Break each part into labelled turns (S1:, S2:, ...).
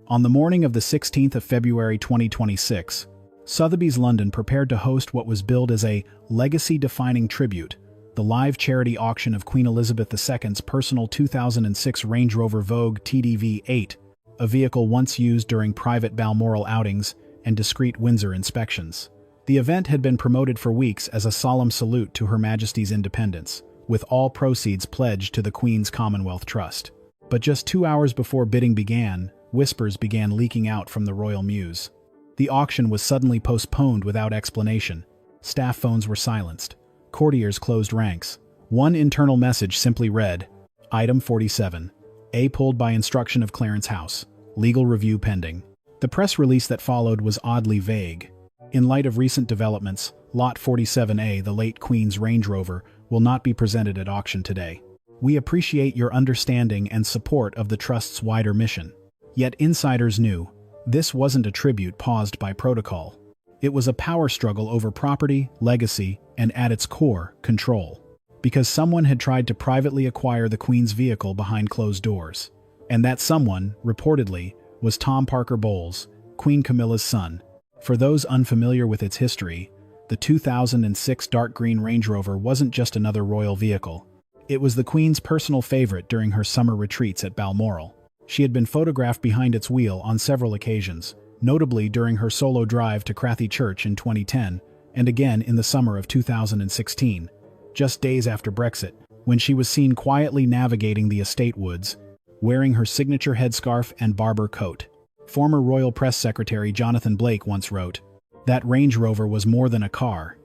S1: On the morning of the 16th of February 2026, Sotheby's London prepared to host what was billed as a legacy-defining tribute, the live charity auction of Queen Elizabeth II's personal 2006 Range Rover Vogue TDV-8, a vehicle once used during private Balmoral outings and discreet Windsor inspections. The event had been promoted for weeks as a solemn salute to Her Majesty's independence, with all proceeds pledged to the Queen's Commonwealth Trust. But just 2 hours before bidding began, whispers began leaking out from the royal mews. The auction was suddenly postponed without explanation. Staff phones were silenced. Courtiers closed ranks. One internal message simply read, Item 47. A pulled by instruction of Clarence House. Legal review pending. The press release that followed was oddly vague. In light of recent developments, Lot 47A, the late Queen's Range Rover, will not be presented at auction today. We appreciate your understanding and support of the Trust's wider mission. Yet insiders knew, this wasn't a tribute paused by protocol. It was a power struggle over property, legacy, and at its core, control. Because someone had tried to privately acquire the Queen's vehicle behind closed doors. And that someone, reportedly, was Tom Parker Bowles, Queen Camilla's son. For those unfamiliar with its history, the 2006 dark green Range Rover wasn't just another royal vehicle. It was the Queen's personal favorite during her summer retreats at Balmoral. She had been photographed behind its wheel on several occasions, notably during her solo drive to Crathy Church in 2010, and again in the summer of 2016, just days after Brexit, when she was seen quietly navigating the estate woods, wearing her signature headscarf and Barber coat. Former Royal Press Secretary Jonathan Blake once wrote, "That Range Rover was more than a car.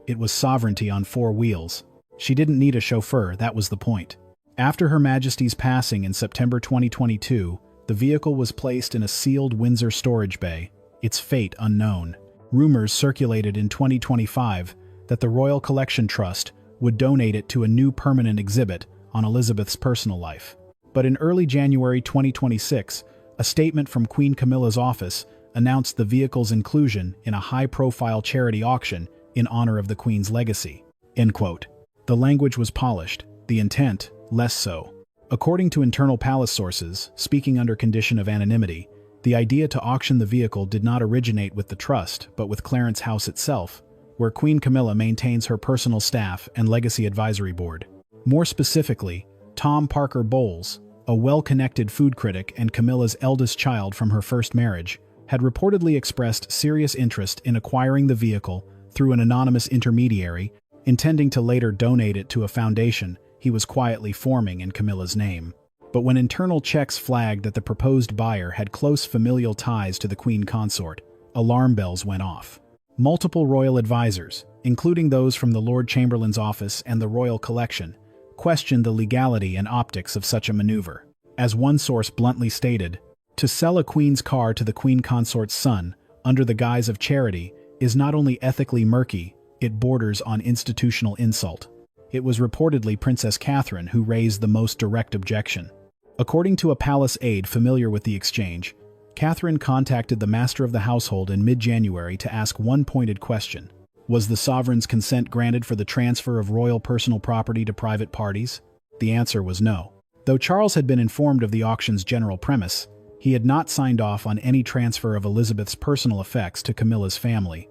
S1: It was sovereignty on 4 wheels. She didn't need a chauffeur, that was the point." After Her Majesty's passing in September 2022, the vehicle was placed in a sealed Windsor storage bay, its fate unknown. Rumors circulated in 2025 that the Royal Collection Trust would donate it to a new permanent exhibit on Elizabeth's personal life. But in early January 2026, a statement from Queen Camilla's office announced the vehicle's inclusion in a high-profile charity auction in honor of the Queen's legacy. End quote. The language was polished, the intent less so. According to internal palace sources, speaking under condition of anonymity, the idea to auction the vehicle did not originate with the trust, but with Clarence House itself, where Queen Camilla maintains her personal staff and legacy advisory board. More specifically, Tom Parker Bowles, a well-connected food critic and Camilla's eldest child from her first marriage, had reportedly expressed serious interest in acquiring the vehicle through an anonymous intermediary, intending to later donate it to a foundation he was quietly forming in Camilla's name. But when internal checks flagged that the proposed buyer had close familial ties to the Queen Consort, alarm bells went off. Multiple royal advisors, including those from the Lord Chamberlain's office and the Royal Collection, questioned the legality and optics of such a maneuver. As one source bluntly stated, to sell a Queen's car to the Queen Consort's son under the guise of charity is not only ethically murky, it borders on institutional insult. It was reportedly Princess Catherine who raised the most direct objection. According to a palace aide familiar with the exchange, Catherine contacted the master of the household in mid-January to ask one pointed question. Was the sovereign's consent granted for the transfer of royal personal property to private parties? The answer was no. Though Charles had been informed of the auction's general premise, he had not signed off on any transfer of Elizabeth's personal effects to Camilla's family,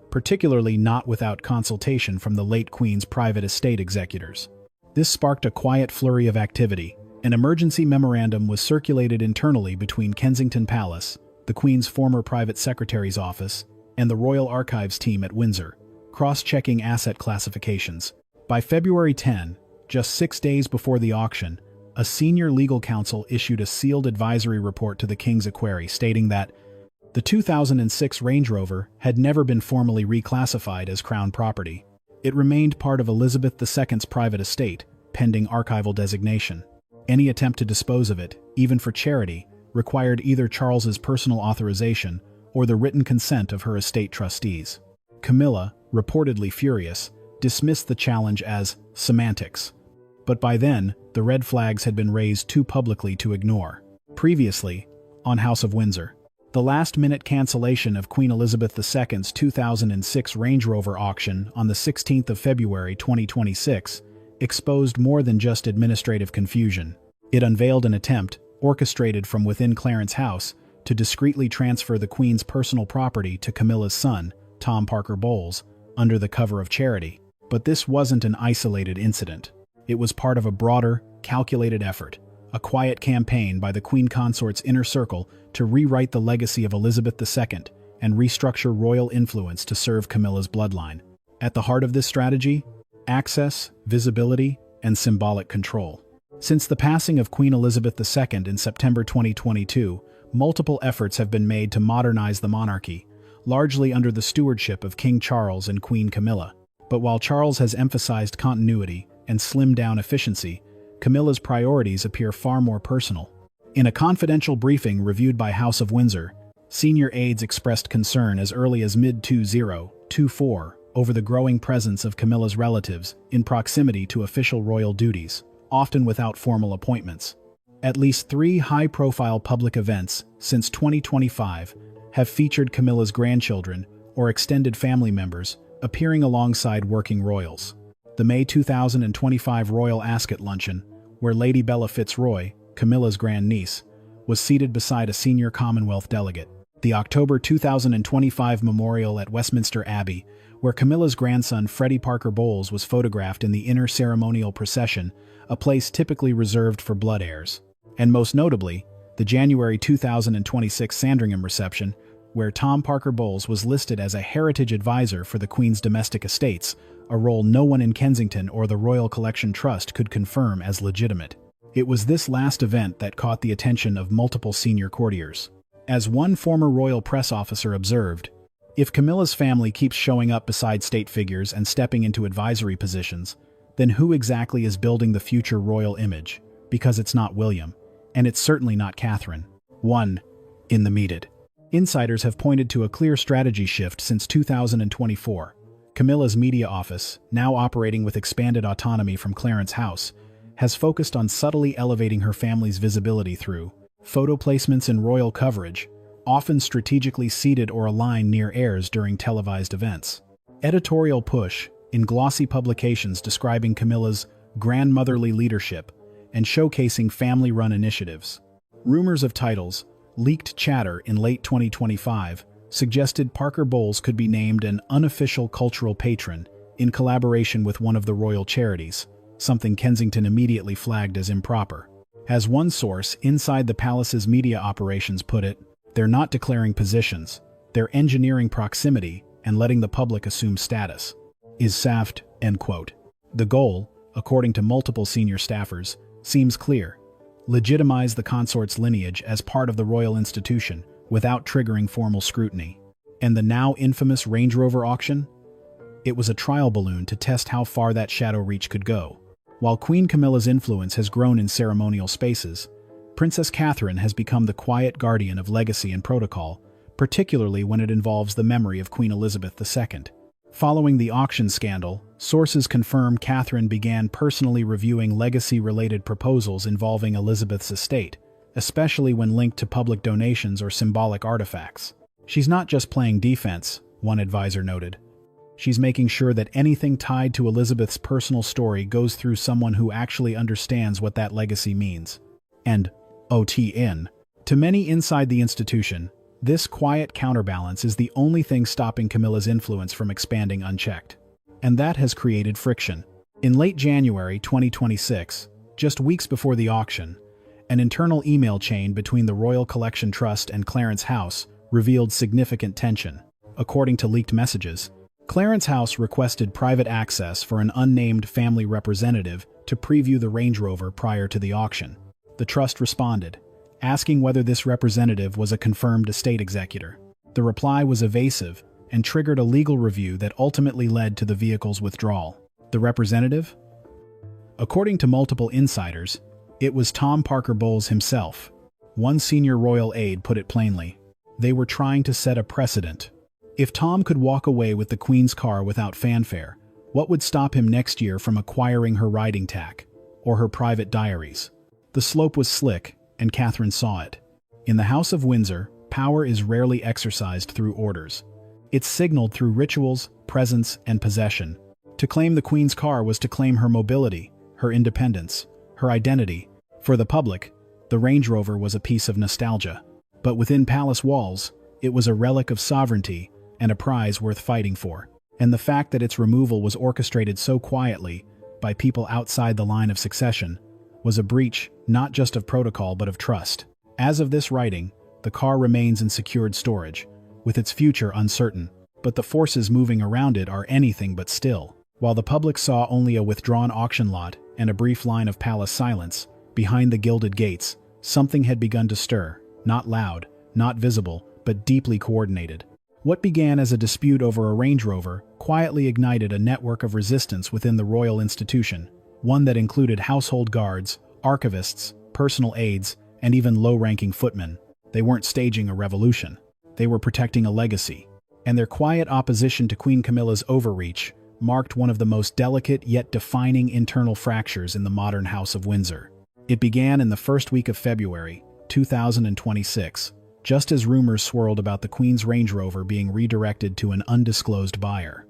S1: particularly not without consultation from the late Queen's private estate executors. This sparked a quiet flurry of activity. An emergency memorandum was circulated internally between Kensington Palace, the Queen's former private secretary's office, and the Royal Archives team at Windsor, cross-checking asset classifications. By February 10, just 6 days before the auction, a senior legal counsel issued a sealed advisory report to the King's Equerry stating that the 2006 Range Rover had never been formally reclassified as Crown property. It remained part of Elizabeth II's private estate, pending archival designation. Any attempt to dispose of it, even for charity, required either Charles's personal authorization or the written consent of her estate trustees. Camilla, reportedly furious, dismissed the challenge as semantics. But by then, the red flags had been raised too publicly to ignore. Previously, on House of Windsor, the last-minute cancellation of Queen Elizabeth II's 2006 Range Rover auction on the 16th of February 2026 exposed more than just administrative confusion. It unveiled an attempt, orchestrated from within Clarence House, to discreetly transfer the Queen's personal property to Camilla's son, Tom Parker Bowles, under the cover of charity. But this wasn't an isolated incident. It was part of a broader, calculated effort, a quiet campaign by the Queen Consort's inner circle to rewrite the legacy of Elizabeth II and restructure royal influence to serve Camilla's bloodline. At the heart of this strategy, access, visibility, and symbolic control. Since the passing of Queen Elizabeth II in September 2022, multiple efforts have been made to modernize the monarchy, largely under the stewardship of King Charles and Queen Camilla. But while Charles has emphasized continuity and slimmed down efficiency, Camilla's priorities appear far more personal. In a confidential briefing reviewed by House of Windsor, senior aides expressed concern as early as mid-2024 over the growing presence of Camilla's relatives in proximity to official royal duties, often without formal appointments. At least 3 high-profile public events since 2025 have featured Camilla's grandchildren or extended family members appearing alongside working royals. The May 2025 Royal Ascot Luncheon, where Lady Bella Fitzroy, Camilla's grandniece, was seated beside a senior Commonwealth delegate. The October 2025 memorial at Westminster Abbey, where Camilla's grandson Freddie Parker Bowles was photographed in the inner ceremonial procession, a place typically reserved for blood heirs. And most notably, the January 2026 Sandringham reception, where Tom Parker Bowles was listed as a heritage advisor for the Queen's domestic estates, a role no one in Kensington or the Royal Collection Trust could confirm as legitimate. It was this last event that caught the attention of multiple senior courtiers. As one former royal press officer observed, if Camilla's family keeps showing up beside state figures and stepping into advisory positions, then who exactly is building the future royal image? Because it's not William, and it's certainly not Catherine. 1. In the meted. Insiders have pointed to a clear strategy shift since 2024. Camilla's media office, now operating with expanded autonomy from Clarence House, has focused on subtly elevating her family's visibility through photo placements and royal coverage, often strategically seated or aligned near heirs during televised events. Editorial push in glossy publications describing Camilla's grandmotherly leadership and showcasing family-run initiatives. Rumors of titles, leaked chatter in late 2025, suggested Parker Bowles could be named an unofficial cultural patron in collaboration with one of the royal charities, something Kensington immediately flagged as improper. As one source inside the palace's media operations put it, they're not declaring positions, they're engineering proximity and letting the public assume status. Is saft, end quote. The goal, according to multiple senior staffers, seems clear. Legitimize the consort's lineage as part of the royal institution without triggering formal scrutiny. And the now infamous Range Rover auction? It was a trial balloon to test how far that shadow reach could go. While Queen Camilla's influence has grown in ceremonial spaces, Princess Catherine has become the quiet guardian of legacy and protocol, particularly when it involves the memory of Queen Elizabeth II. Following the auction scandal, sources confirm Catherine began personally reviewing legacy-related proposals involving Elizabeth's estate, especially when linked to public donations or symbolic artifacts. She's not just playing defense, one advisor noted. She's making sure that anything tied to Elizabeth's personal story goes through someone who actually understands what that legacy means. And, OTN. To many inside the institution, this quiet counterbalance is the only thing stopping Camilla's influence from expanding unchecked. And that has created friction. In late January 2026, just weeks before the auction, an internal email chain between the Royal Collection Trust and Clarence House revealed significant tension. According to leaked messages, Clarence House requested private access for an unnamed family representative to preview the Range Rover prior to the auction. The trust responded, asking whether this representative was a confirmed estate executor. The reply was evasive and triggered a legal review that ultimately led to the vehicle's withdrawal. The representative? According to multiple insiders, it was Tom Parker Bowles himself. One senior royal aide put it plainly. They were trying to set a precedent. If Tom could walk away with the Queen's car without fanfare, what would stop him next year from acquiring her riding tack or her private diaries? The slope was slick, and Catherine saw it. In the House of Windsor, power is rarely exercised through orders. It's signaled through rituals, presence, and possession. To claim the Queen's car was to claim her mobility, her independence, her identity. For the public, the Range Rover was a piece of nostalgia. But within palace walls, it was a relic of sovereignty and a prize worth fighting for. And the fact that its removal was orchestrated so quietly, by people outside the line of succession, was a breach not just of protocol but of trust. As of this writing, the car remains in secured storage, with its future uncertain, but the forces moving around it are anything but still. While the public saw only a withdrawn auction lot and a brief line of palace silence, behind the gilded gates, something had begun to stir, not loud, not visible, but deeply coordinated. What began as a dispute over a Range Rover quietly ignited a network of resistance within the royal institution, one that included household guards, archivists, personal aides, and even low-ranking footmen. They weren't staging a revolution. They were protecting a legacy. And their quiet opposition to Queen Camilla's overreach marked one of the most delicate yet defining internal fractures in the modern House of Windsor. It began in the first week of February, 2026, just as rumors swirled about the Queen's Range Rover being redirected to an undisclosed buyer.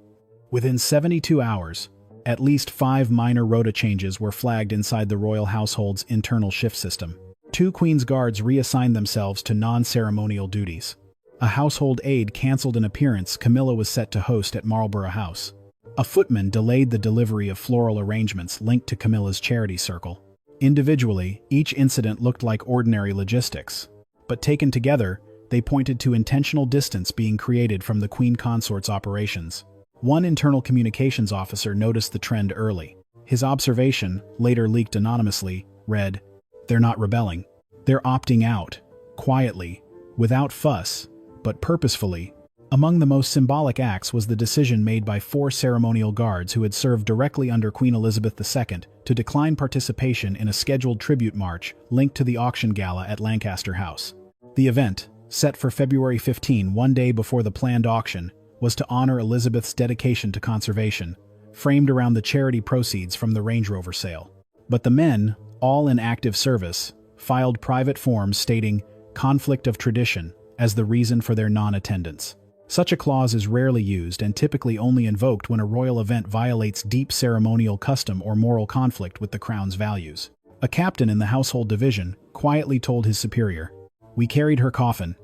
S1: Within 72 hours, at least 5 minor rota changes were flagged inside the royal household's internal shift system. 2 Queen's guards reassigned themselves to non-ceremonial duties. A household aide cancelled an appearance Camilla was set to host at Marlborough House. A footman delayed the delivery of floral arrangements linked to Camilla's charity circle. Individually, each incident looked like ordinary logistics, but taken together, they pointed to intentional distance being created from the Queen Consort's operations. One internal communications officer noticed the trend early. His observation, later leaked anonymously, read, "They're not rebelling. They're opting out, quietly, without fuss, but purposefully." Among the most symbolic acts was the decision made by 4 ceremonial guards who had served directly under Queen Elizabeth II to decline participation in a scheduled tribute march linked to the auction gala at Lancaster House. The event, set for February 15, one day before the planned auction, was to honor Elizabeth's dedication to conservation, framed around the charity proceeds from the Range Rover sale. But the men, all in active service, filed private forms stating conflict of tradition as the reason for their non-attendance. Such a clause is rarely used and typically only invoked when a royal event violates deep ceremonial custom or moral conflict with the crown's values. A captain in the household division quietly told his superior, "We carried her coffin.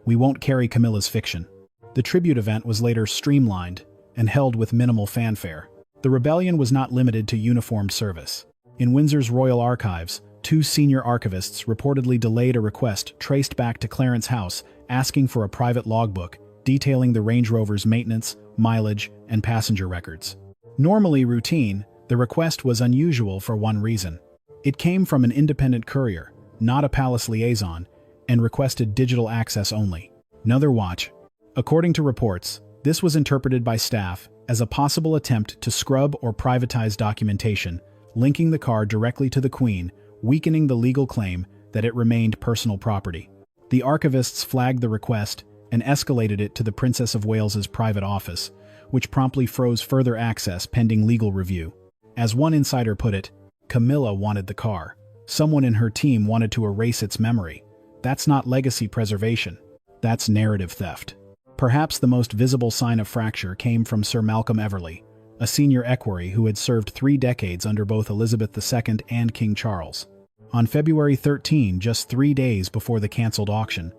S1: We won't carry Camilla's fiction." The tribute event was later streamlined and held with minimal fanfare. The rebellion was not limited to uniformed service. In Windsor's royal archives, 2 senior archivists reportedly delayed a request traced back to Clarence House asking for a private logbook detailing the Range Rover's maintenance, mileage, and passenger records. Normally routine, the request was unusual for one reason. It came from an independent courier, not a palace liaison, and requested digital access only. Another watch. According to reports, this was interpreted by staff as a possible attempt to scrub or privatize documentation, linking the car directly to the Queen, weakening the legal claim that it remained personal property. The archivists flagged the request and escalated it to the Princess of Wales's private office, which promptly froze further access pending legal review. As one insider put it, Camilla wanted the car. Someone in her team wanted to erase its memory. That's not legacy preservation. That's narrative theft. Perhaps the most visible sign of fracture came from Sir Malcolm Everley, a senior equerry who had served 3 decades under both Elizabeth II and King Charles. On February 13, just 3 days before the cancelled auction,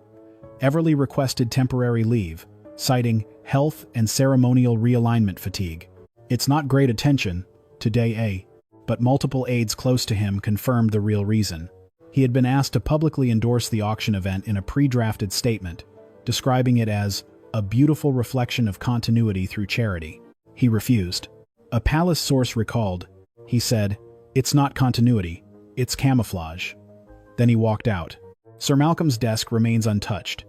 S1: Everley requested temporary leave, citing health and ceremonial realignment fatigue. It's not great attention, today but multiple aides close to him confirmed the real reason. He had been asked to publicly endorse the auction event in a pre-drafted statement, describing it as a beautiful reflection of continuity through charity. He refused. A palace source recalled, he said, "It's not continuity, it's camouflage." Then he walked out. Sir Malcolm's desk remains untouched,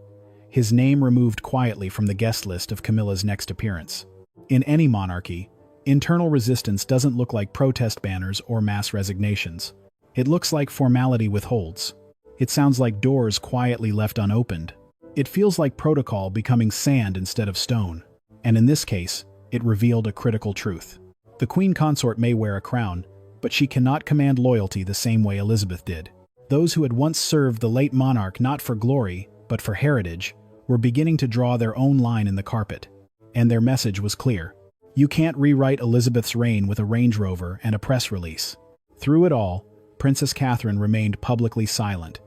S1: his name removed quietly from the guest list of Camilla's next appearance. In any monarchy, internal resistance doesn't look like protest banners or mass resignations. It looks like formality withholds. It sounds like doors quietly left unopened. It feels like protocol becoming sand instead of stone. And in this case, it revealed a critical truth. The Queen Consort may wear a crown, but she cannot command loyalty the same way Elizabeth did. Those who had once served the late monarch not for glory, but for heritage, were beginning to draw their own line in the carpet. And their message was clear. You can't rewrite Elizabeth's reign with a Range Rover and a press release. Through it all, Princess Catherine remained publicly silent.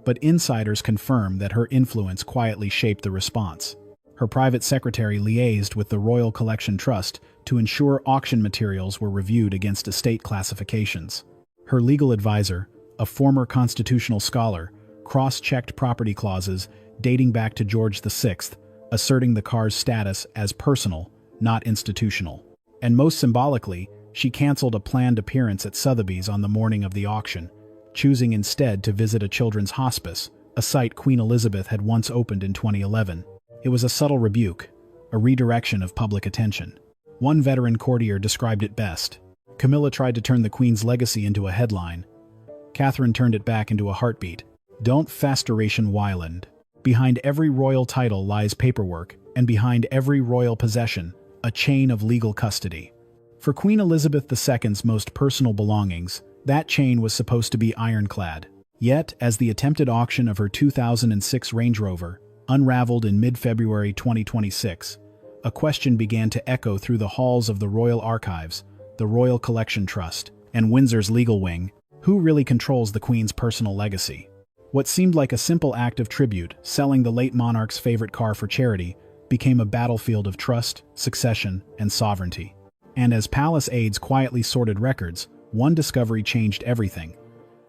S1: but insiders confirm that her influence quietly shaped the response. Her private secretary liaised with the Royal Collection Trust to ensure auction materials were reviewed against estate classifications. Her legal advisor, a former constitutional scholar, cross-checked property clauses dating back to George VI, asserting the car's status as personal, not institutional. And most symbolically, she canceled a planned appearance at Sotheby's on the morning of the auction, choosing instead to visit a children's hospice, a site Queen Elizabeth had once opened in 2011. It was a subtle rebuke, a redirection of public attention. One veteran courtier described it best. Camilla tried to turn the Queen's legacy into a headline. Catherine turned it back into a heartbeat. Don't fastoration Wyland. Behind every royal title lies paperwork, and behind every royal possession, a chain of legal custody. For Queen Elizabeth II's most personal belongings, that chain was supposed to be ironclad. Yet, as the attempted auction of her 2006 Range Rover unraveled in mid-February 2026, a question began to echo through the halls of the Royal Archives, the Royal Collection Trust, and Windsor's legal wing: who really controls the Queen's personal legacy? What seemed like a simple act of tribute, selling the late monarch's favorite car for charity, became a battlefield of trust, succession, and sovereignty. And as palace aides quietly sorted records, one discovery changed everything.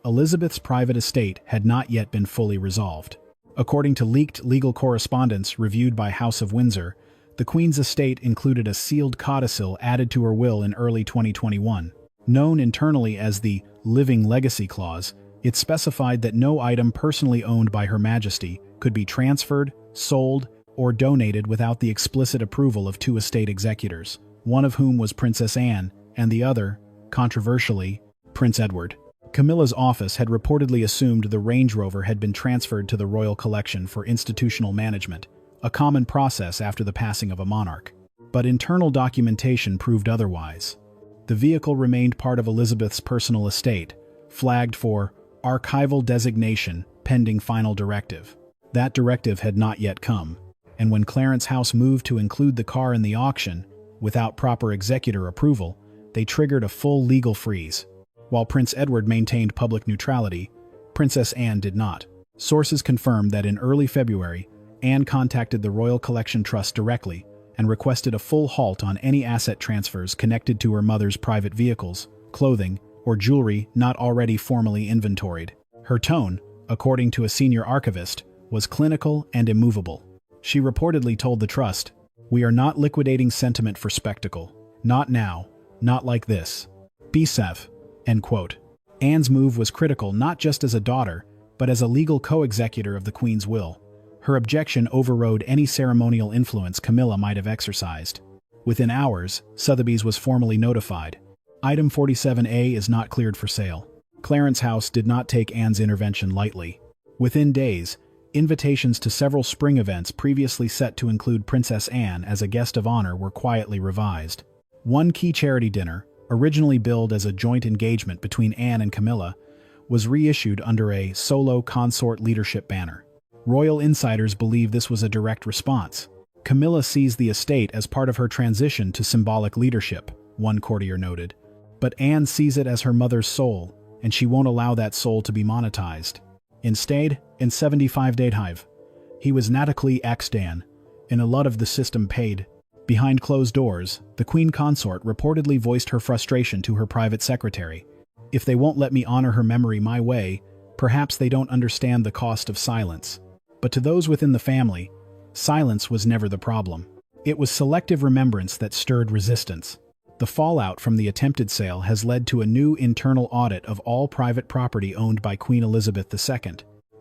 S1: Elizabeth's private estate had not yet been fully resolved. According to leaked legal correspondence reviewed by House of Windsor, the Queen's estate included a sealed codicil added to her will in early 2021. Known internally as the Living Legacy Clause, it specified that no item personally owned by Her Majesty could be transferred, sold, or donated without the explicit approval of two estate executors, one of whom was Princess Anne, and the other, controversially, Prince Edward. Camilla's office had reportedly assumed the Range Rover had been transferred to the royal collection for institutional management, a common process after the passing of a monarch. But internal documentation proved otherwise. The vehicle remained part of Elizabeth's personal estate, flagged for archival designation pending final directive. That directive had not yet come, and when Clarence House moved to include the car in the auction, without proper executor approval, they triggered a full legal freeze. While Prince Edward maintained public neutrality, Princess Anne did not. Sources confirmed that in early February, Anne contacted the Royal Collection Trust directly and requested a full halt on any asset transfers connected to her mother's private vehicles, clothing, or jewelry not already formally inventoried. Her tone, according to a senior archivist, was clinical and immovable. She reportedly told the trust, "We are not liquidating sentiment for spectacle. Not now. Not like this. Be safe." End quote. Anne's move was critical not just as a daughter, but as a legal co-executor of the Queen's will. Her objection overrode any ceremonial influence Camilla might have exercised. Within hours, Sotheby's was formally notified. Item 47A is not cleared for sale. Clarence House did not take Anne's intervention lightly. Within days, invitations to several spring events previously set to include Princess Anne as a guest of honor were quietly revised. One key charity dinner, originally billed as a joint engagement between Anne and Camilla, was reissued under a solo consort leadership banner. Royal insiders believe this was a direct response. Camilla sees the estate as part of her transition to symbolic leadership, one courtier noted. But Anne sees it as her mother's soul, and she won't allow that soul to be monetized. Instead, in 75 Dathive, he was natically exdan, in a lot of the system paid. Behind closed doors, the Queen Consort reportedly voiced her frustration to her private secretary. If they won't let me honor her memory my way, perhaps they don't understand the cost of silence. But to those within the family, silence was never the problem. It was selective remembrance that stirred resistance. The fallout from the attempted sale has led to a new internal audit of all private property owned by Queen Elizabeth II.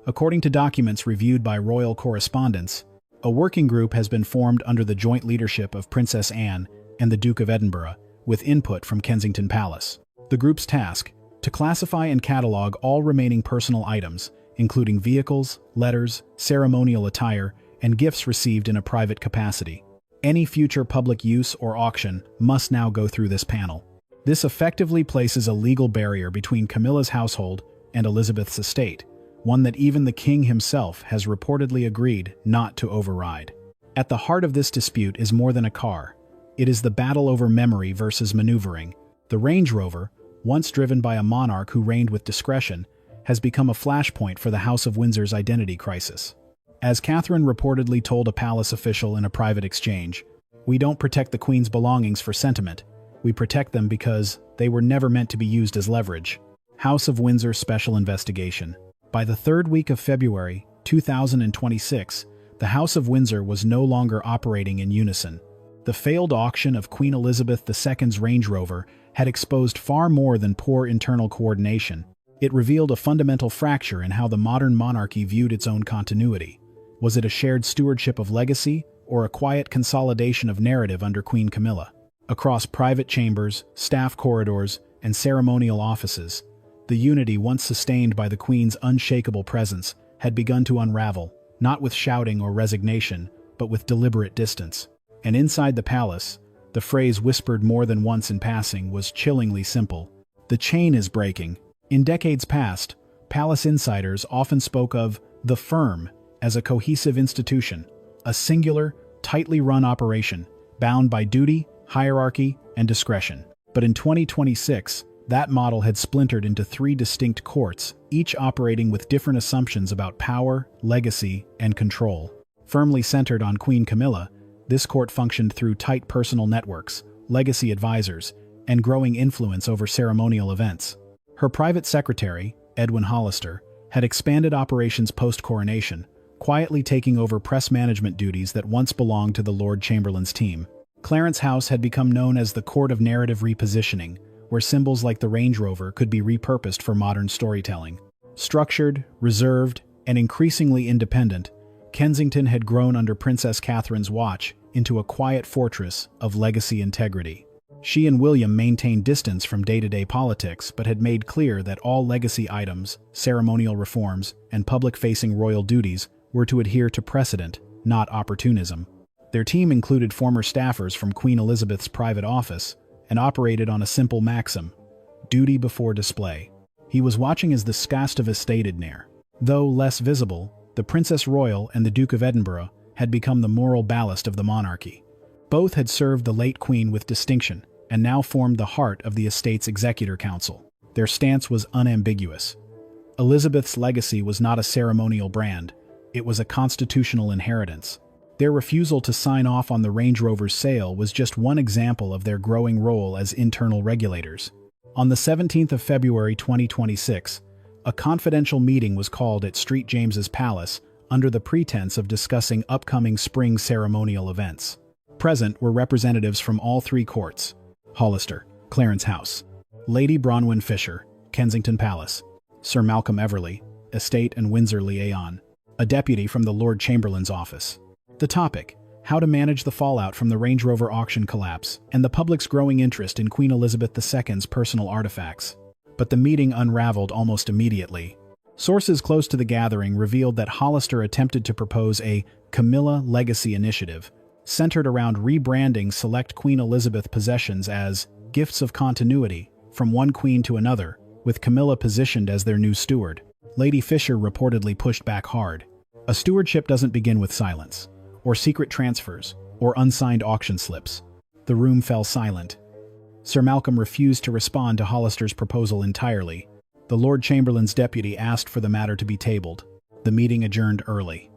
S1: According to documents reviewed by royal correspondents, a working group has been formed under the joint leadership of Princess Anne and the Duke of Edinburgh, with input from Kensington Palace. The group's task: to classify and catalog all remaining personal items, including vehicles, letters, ceremonial attire, and gifts received in a private capacity. Any future public use or auction must now go through this panel. This effectively places a legal barrier between Camilla's household and Elizabeth's estate, one that even the king himself has reportedly agreed not to override. At the heart of this dispute is more than a car. It is the battle over memory versus maneuvering. The Range Rover, once driven by a monarch who reigned with discretion, has become a flashpoint for the House of Windsor's identity crisis. As Catherine reportedly told a palace official in a private exchange, "We don't protect the Queen's belongings for sentiment. We protect them because they were never meant to be used as leverage." House of Windsor Special Investigation. By the third week of February 2026, the House of Windsor was no longer operating in unison. The failed auction of Queen Elizabeth II's Range Rover had exposed far more than poor internal coordination. It revealed a fundamental fracture in how the modern monarchy viewed its own continuity. Was it a shared stewardship of legacy, or a quiet consolidation of narrative under Queen Camilla? Across private chambers, staff corridors, and ceremonial offices, the unity once sustained by the Queen's unshakable presence had begun to unravel, not with shouting or resignation, but with deliberate distance. And inside the palace, the phrase whispered more than once in passing was chillingly simple: "The chain is breaking." In decades past, palace insiders often spoke of the firm as a cohesive institution, a singular, tightly run operation, bound by duty, hierarchy, and discretion. But in 2026, that model had splintered into three distinct courts, each operating with different assumptions about power, legacy, and control. Firmly centered on Queen Camilla, this court functioned through tight personal networks, legacy advisors, and growing influence over ceremonial events. Her private secretary, Edwin Hollister, had expanded operations post-coronation, quietly taking over press management duties that once belonged to the Lord Chamberlain's team. Clarence House had become known as the court of narrative repositioning, where symbols like the Range Rover could be repurposed for modern storytelling. Structured, reserved, and increasingly independent, Kensington had grown under Princess Catherine's watch into a quiet fortress of legacy integrity. She and William maintained distance from day-to-day politics, but had made clear that all legacy items, ceremonial reforms, and public-facing royal duties were to adhere to precedent, not opportunism. Their team included former staffers from Queen Elizabeth's private office and operated on a simple maxim: duty before display. He was watching as the scast of estated near. Though less visible, the Princess Royal and the Duke of Edinburgh had become the moral ballast of the monarchy. Both had served the late Queen with distinction, and now formed the heart of the estate's executor council. Their stance was unambiguous. Elizabeth's legacy was not a ceremonial brand, it was a constitutional inheritance. Their refusal to sign off on the Range Rover's sale was just one example of their growing role as internal regulators. On the 17th of February 2026, a confidential meeting was called at St. James's Palace under the pretense of discussing upcoming spring ceremonial events. Present were representatives from all three courts: Hollister, Clarence House; Lady Bronwyn Fisher, Kensington Palace; Sir Malcolm Everley, Estate and Windsor Liaison; a deputy from the Lord Chamberlain's office. The topic: how to manage the fallout from the Range Rover auction collapse and the public's growing interest in Queen Elizabeth II's personal artifacts. But the meeting unraveled almost immediately. Sources close to the gathering revealed that Hollister attempted to propose a Camilla Legacy initiative, centered around rebranding select Queen Elizabeth possessions as gifts of continuity from one queen to another, with Camilla positioned as their new steward. Lady Fisher reportedly pushed back hard. A stewardship doesn't begin with silence, or secret transfers, or unsigned auction slips. The room fell silent. Sir Malcolm refused to respond to Hollister's proposal entirely. The Lord Chamberlain's deputy asked for the matter to be tabled. The meeting adjourned early,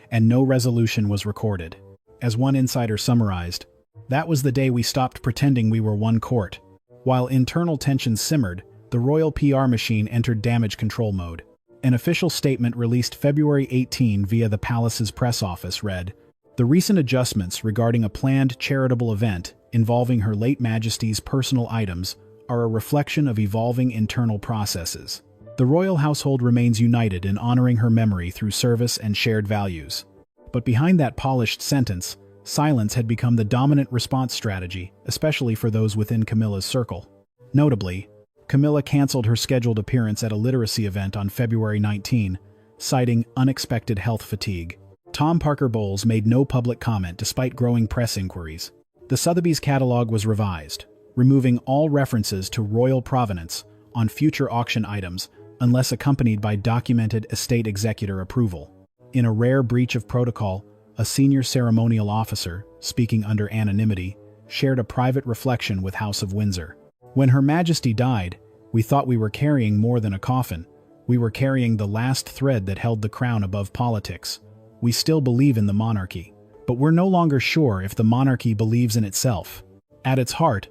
S1: and no resolution was recorded. As one insider summarized, "That was the day we stopped pretending we were one court." While internal tensions simmered, the royal PR machine entered damage control mode. An official statement released February 18 via the palace's press office read, "The recent adjustments regarding a planned charitable event involving Her late Majesty's personal items are a reflection of evolving internal processes. The royal household remains united in honoring her memory through service and shared values." But behind that polished sentence, silence had become the dominant response strategy, especially for those within Camilla's circle. Notably, Camilla canceled her scheduled appearance at a literacy event on February 19, citing unexpected health fatigue. Tom Parker Bowles made no public comment despite growing press inquiries. The Sotheby's catalog was revised, removing all references to royal provenance on future auction items unless accompanied by documented estate executor approval. In a rare breach of protocol, a senior ceremonial officer, speaking under anonymity, shared a private reflection with House of Windsor. "When Her Majesty died, we thought we were carrying more than a coffin. We were carrying the last thread that held the crown above politics. We still believe in the monarchy, but we're no longer sure if the monarchy believes in itself. At its heart,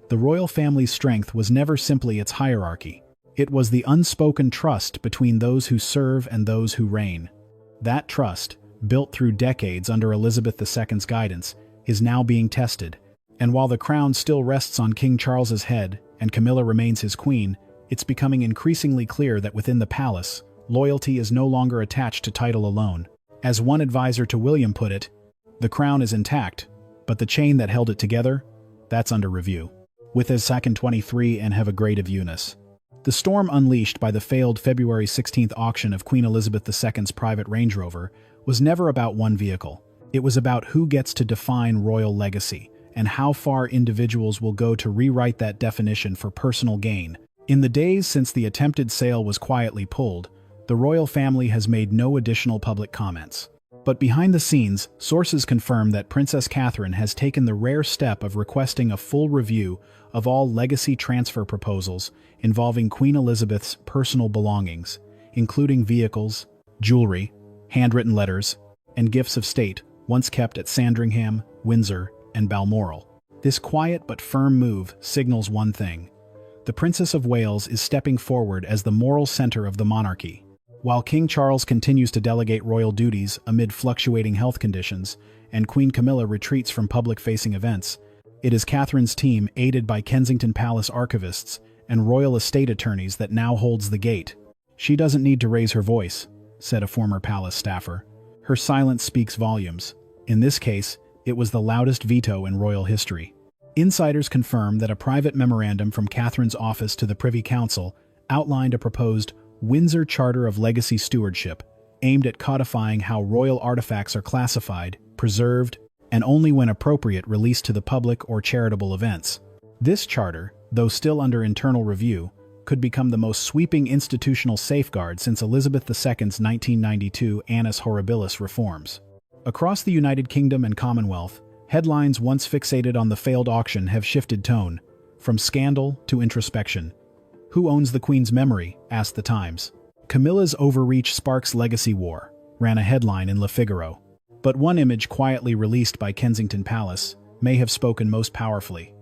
S1: the royal family's strength was never simply its hierarchy. It was the unspoken trust between those who serve and those who reign. That trust, built through decades under Elizabeth II's guidance, is now being tested. And while the crown still rests on King Charles's head and Camilla remains his queen, it's becoming increasingly clear that within the palace, loyalty is no longer attached to title alone. As one advisor to William put it, the crown is intact, but the chain that held it together, that's under review. With his second 23 and have a grade of Eunice. The storm unleashed by the failed February 16th auction of Queen Elizabeth II's private Range Rover was never about one vehicle. It was about who gets to define royal legacy, and how far individuals will go to rewrite that definition for personal gain. In the days since the attempted sale was quietly pulled, the royal family has made no additional public comments. But behind the scenes, sources confirm that Princess Catherine has taken the rare step of requesting a full review of all legacy transfer proposals involving Queen Elizabeth's personal belongings, including vehicles, jewelry, handwritten letters, and gifts of state once kept at Sandringham, Windsor, and Balmoral. This quiet but firm move signals one thing. The Princess of Wales is stepping forward as the moral center of the monarchy. While King Charles continues to delegate royal duties amid fluctuating health conditions, and Queen Camilla retreats from public-facing events, it is Catherine's team, aided by Kensington Palace archivists and royal estate attorneys, that now holds the gate. "She doesn't need to raise her voice," said a former palace staffer. "Her silence speaks volumes." In this case, it was the loudest veto in royal history. Insiders confirm that a private memorandum from Catherine's office to the Privy Council outlined a proposed Windsor Charter of Legacy Stewardship, aimed at codifying how royal artifacts are classified, preserved, and only when appropriate released to the public or charitable events. This charter, though still under internal review, could become the most sweeping institutional safeguard since Elizabeth II's 1992 Annus Horribilis reforms. Across the United Kingdom and Commonwealth, headlines once fixated on the failed auction have shifted tone, from scandal to introspection. "Who owns the Queen's memory?" asked the Times. "Camilla's overreach sparks legacy war," ran a headline in Le Figaro. But one image quietly released by Kensington Palace may have spoken most powerfully.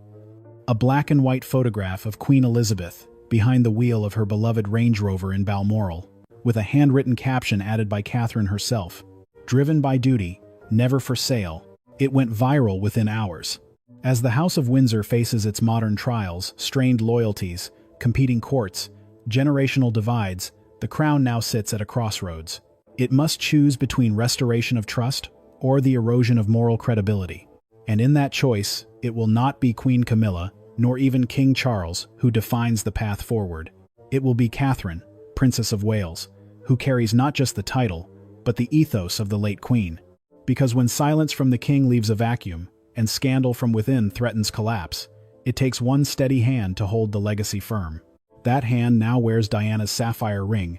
S1: A black and white photograph of Queen Elizabeth behind the wheel of her beloved Range Rover in Balmoral, with a handwritten caption added by Catherine herself, "Driven by duty, never for sale." It went viral within hours. As the House of Windsor faces its modern trials, strained loyalties, competing courts, generational divides, the crown now sits at a crossroads. It must choose between restoration of trust or the erosion of moral credibility. And in that choice, it will not be Queen Camilla, nor even King Charles, who defines the path forward. It will be Catherine, Princess of Wales, who carries not just the title, but the ethos of the late Queen. Because when silence from the king leaves a vacuum, and scandal from within threatens collapse, it takes one steady hand to hold the legacy firm. That hand now wears Diana's sapphire ring,